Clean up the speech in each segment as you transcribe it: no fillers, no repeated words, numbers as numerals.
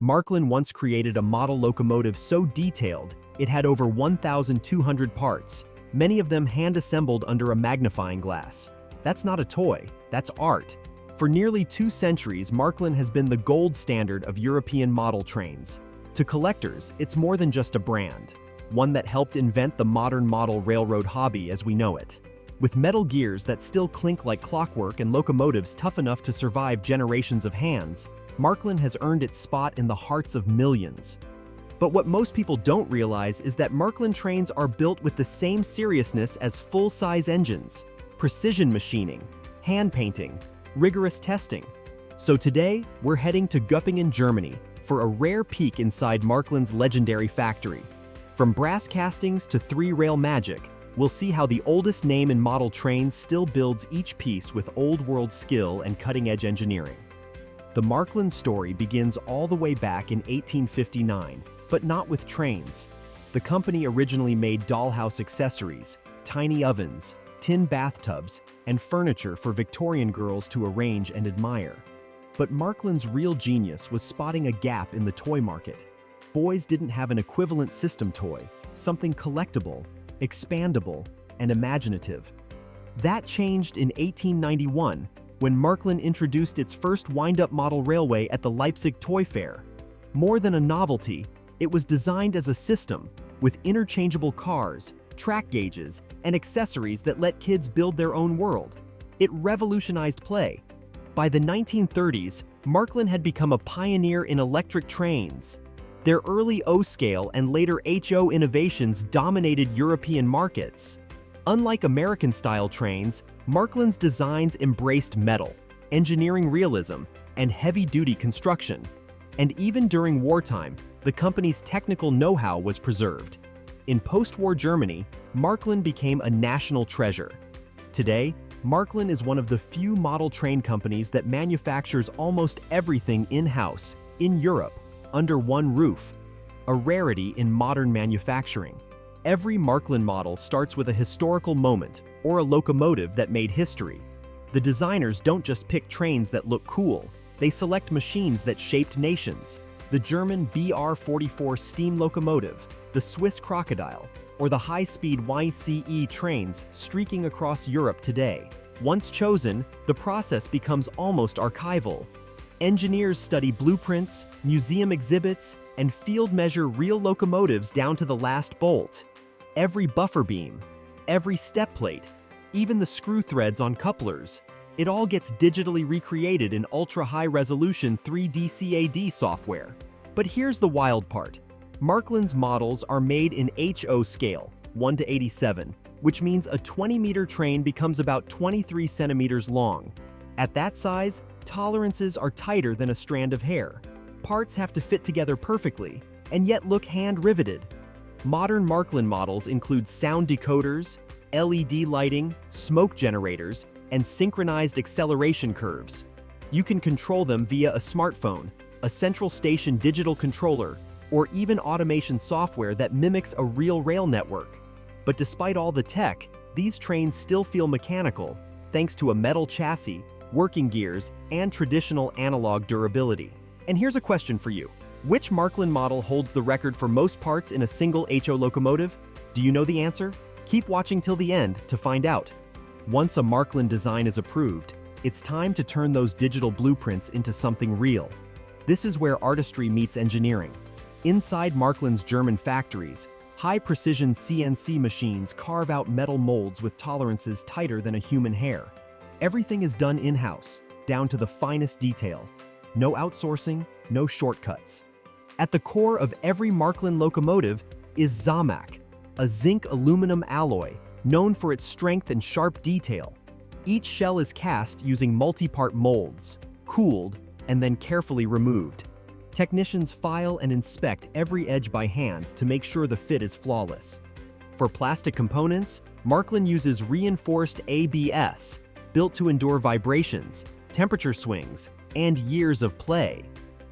Märklin once created a model locomotive so detailed it had over 1,200 parts, many of them hand-assembled under a magnifying glass. That's not a toy, that's art. For nearly 2 centuries, Märklin has been the gold standard of European model trains. To collectors, it's more than just a brand, one that helped invent the modern model railroad hobby as we know it. With metal gears that still clink like clockwork and locomotives tough enough to survive generations of hands, Märklin has earned its spot in the hearts of millions. But what most people don't realize is that Märklin trains are built with the same seriousness as full-size engines, precision machining, hand painting, rigorous testing. So today, we're heading to Göppingen, Germany, for a rare peek inside Märklin's legendary factory. From brass castings to 3-rail magic, we'll see how the oldest name in model trains still builds each piece with old-world skill and cutting-edge engineering. The Märklin story begins all the way back in 1859, but not with trains. The company originally made dollhouse accessories, tiny ovens, tin bathtubs, and furniture for Victorian girls to arrange and admire. But Märklin's real genius was spotting a gap in the toy market. Boys didn't have an equivalent system toy, something collectible, expandable, and imaginative. That changed in 1891 when Märklin introduced its first wind-up model railway at the Leipzig Toy Fair. More than a novelty, it was designed as a system with interchangeable cars, track gauges, and accessories that let kids build their own world. It revolutionized play. By the 1930s, Märklin had become a pioneer in electric trains. Their early O-scale and later HO innovations dominated European markets. Unlike American-style trains, Märklin's designs embraced metal, engineering realism, and heavy-duty construction. And even during wartime, the company's technical know-how was preserved. In post-war Germany, Märklin became a national treasure. Today, Märklin is one of the few model train companies that manufactures almost everything in-house, in Europe, under one roof, a rarity in modern manufacturing. Every Märklin model starts with a historical moment or a locomotive that made history. The designers don't just pick trains that look cool, they select machines that shaped nations. The German BR-44 steam locomotive, the Swiss crocodile, or the high-speed YCE trains streaking across Europe today. Once chosen, the process becomes almost archival. Engineers study blueprints, museum exhibits, and field measure real locomotives down to the last bolt. Every buffer beam, every step plate, even the screw threads on couplers, it all gets digitally recreated in ultra-high-resolution 3D CAD software. But here's the wild part. Märklin's models are made in HO scale, 1:87, which means a 20-meter train becomes about 23 centimeters long. At that size, tolerances are tighter than a strand of hair. Parts have to fit together perfectly, and yet look hand-riveted. Modern Märklin models include sound decoders, LED lighting, smoke generators, and synchronized acceleration curves. You can control them via a smartphone, a central station digital controller, or even automation software that mimics a real rail network. But despite all the tech, these trains still feel mechanical, thanks to a metal chassis, working gears, and traditional analog durability. And here's a question for you. Which Märklin model holds the record for most parts in a single HO locomotive? Do you know the answer? Keep watching till the end to find out. Once a Märklin design is approved, it's time to turn those digital blueprints into something real. This is where artistry meets engineering. Inside Märklin's German factories, high-precision CNC machines carve out metal molds with tolerances tighter than a human hair. Everything is done in-house, down to the finest detail. No outsourcing, no shortcuts. At the core of every Märklin locomotive is Zamac, a zinc aluminum alloy known for its strength and sharp detail. Each shell is cast using multi-part molds, cooled, and then carefully removed. Technicians file and inspect every edge by hand to make sure the fit is flawless. For plastic components, Märklin uses reinforced ABS, built to endure vibrations, temperature swings, and years of play.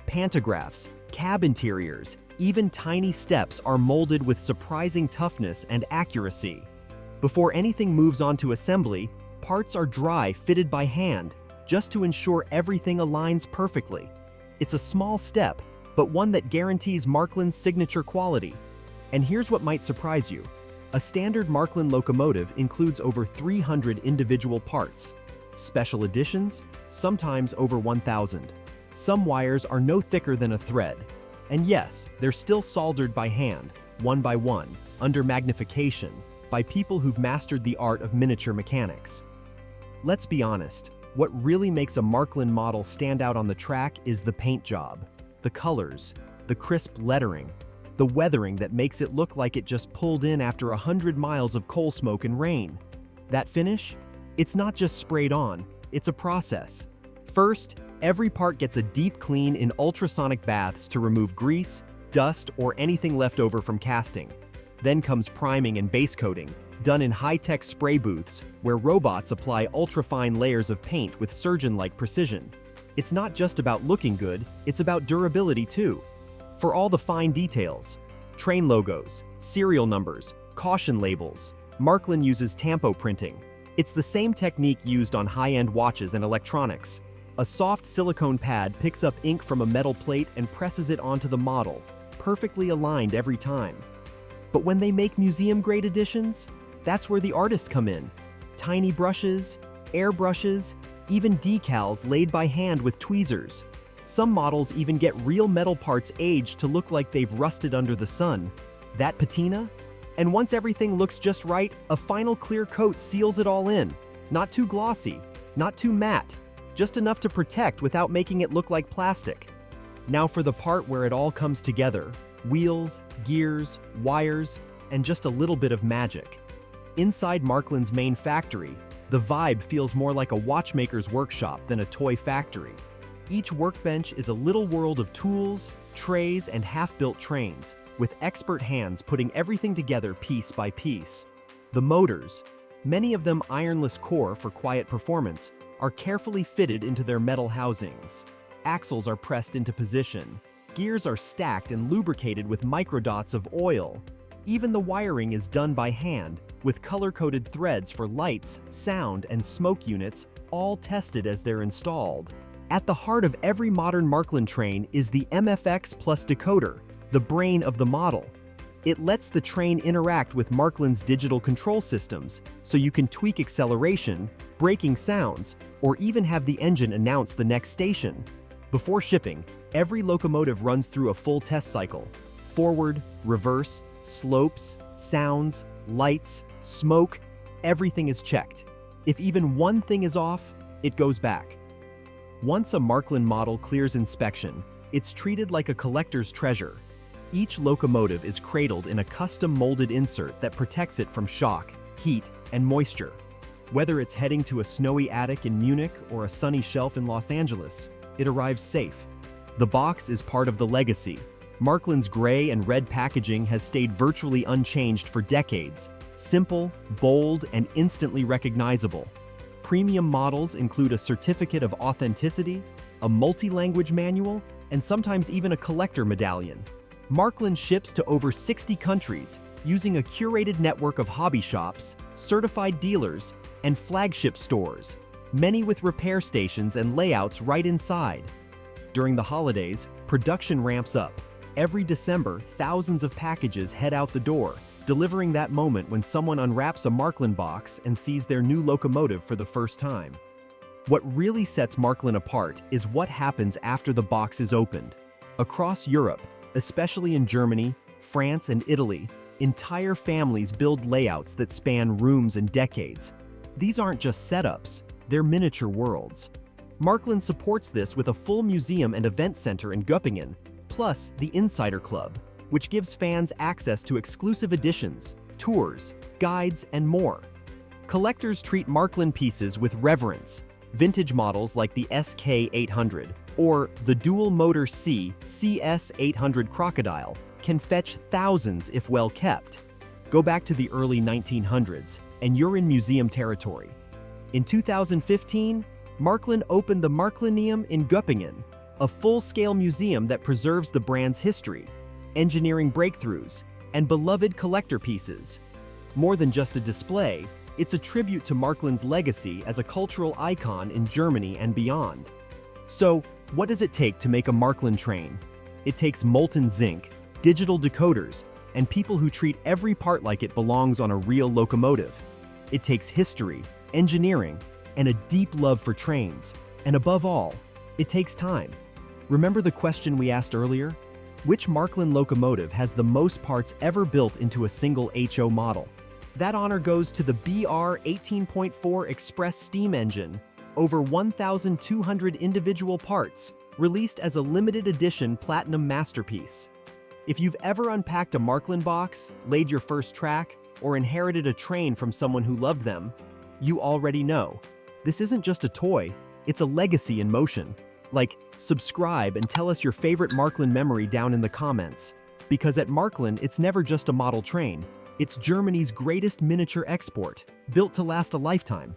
Pantographs, cab interiors, even tiny steps are molded with surprising toughness and accuracy. Before anything moves on to assembly, parts are dry fitted by hand, just to ensure everything aligns perfectly. It's a small step, but one that guarantees Märklin's signature quality. And here's what might surprise you. A standard Märklin locomotive includes over 300 individual parts. Special editions? Sometimes over 1,000. Some wires are no thicker than a thread. And yes, they're still soldered by hand, one by one, under magnification, by people who've mastered the art of miniature mechanics. Let's be honest, what really makes a Märklin model stand out on the track is the paint job, the colors, the crisp lettering, the weathering that makes it look like it just pulled in after 100 miles of coal smoke and rain. That finish? It's not just sprayed on, it's a process. First, every part gets a deep clean in ultrasonic baths to remove grease, dust, or anything left over from casting. Then comes priming and base coating, done in high-tech spray booths where robots apply ultra-fine layers of paint with surgeon-like precision. It's not just about looking good, it's about durability too. For all the fine details, train logos, serial numbers, caution labels, Märklin uses tampo printing. It's the same technique used on high-end watches and electronics. A soft silicone pad picks up ink from a metal plate and presses it onto the model, perfectly aligned every time. But when they make museum-grade editions, that's where the artists come in. Tiny brushes, airbrushes, even decals laid by hand with tweezers. Some models even get real metal parts aged to look like they've rusted under the sun. That patina? And once everything looks just right, a final clear coat seals it all in. Not too glossy, not too matte, just enough to protect without making it look like plastic. Now for the part where it all comes together: wheels, gears, wires, and just a little bit of magic. Inside Märklin's main factory, the vibe feels more like a watchmaker's workshop than a toy factory. Each workbench is a little world of tools, trays, and half-built trains, with expert hands putting everything together piece by piece. The motors, many of them ironless core for quiet performance, are carefully fitted into their metal housings. Axles are pressed into position. Gears are stacked and lubricated with microdots of oil. Even the wiring is done by hand, with color-coded threads for lights, sound, and smoke units, all tested as they're installed. At the heart of every modern Märklin train is the MFX Plus decoder, the brain of the model. It lets the train interact with Märklin's digital control systems, so you can tweak acceleration, braking sounds, or even have the engine announce the next station. Before shipping, every locomotive runs through a full test cycle. Forward, reverse, slopes, sounds, lights, smoke, everything is checked. If even one thing is off, it goes back. Once a Märklin model clears inspection, it's treated like a collector's treasure. Each locomotive is cradled in a custom molded insert that protects it from shock, heat, and moisture. Whether it's heading to a snowy attic in Munich or a sunny shelf in Los Angeles, it arrives safe. The box is part of the legacy. Märklin's gray and red packaging has stayed virtually unchanged for decades. Simple, bold, and instantly recognizable. Premium models include a certificate of authenticity, a multi-language manual, and sometimes even a collector medallion. Märklin ships to over 60 countries using a curated network of hobby shops, certified dealers, and flagship stores, many with repair stations and layouts right inside. During the holidays, production ramps up. Every December, thousands of packages head out the door, delivering that moment when someone unwraps a Märklin box and sees their new locomotive for the first time. What really sets Märklin apart is what happens after the box is opened. Across Europe, especially in Germany, France, and Italy, entire families build layouts that span rooms and decades. These aren't just setups, they're miniature worlds. Märklin supports this with a full museum and event center in Göppingen, plus the Insider Club, which gives fans access to exclusive editions, tours, guides, and more. Collectors treat Märklin pieces with reverence. Vintage models like the SK800 or the dual-motor CS800 Crocodile can fetch thousands if well kept. Go back to the early 1900s, and you're in museum territory. In 2015, Märklin opened the Märklinium in Göppingen, a full-scale museum that preserves the brand's history, engineering breakthroughs, and beloved collector pieces. More than just a display, it's a tribute to Märklin's legacy as a cultural icon in Germany and beyond. So, what does it take to make a Märklin train? It takes molten zinc, digital decoders, and people who treat every part like it belongs on a real locomotive. It takes history, engineering, and a deep love for trains. And above all, it takes time. Remember the question we asked earlier? Which Märklin locomotive has the most parts ever built into a single HO model? That honor goes to the BR 18.4 Express steam engine, over 1,200 individual parts, released as a limited edition platinum masterpiece. If you've ever unpacked a Märklin box, laid your first track, or inherited a train from someone who loved them, you already know. This isn't just a toy, it's a legacy in motion. Like, subscribe and tell us your favorite Märklin memory down in the comments. Because at Märklin, it's never just a model train. It's Germany's greatest miniature export, built to last a lifetime.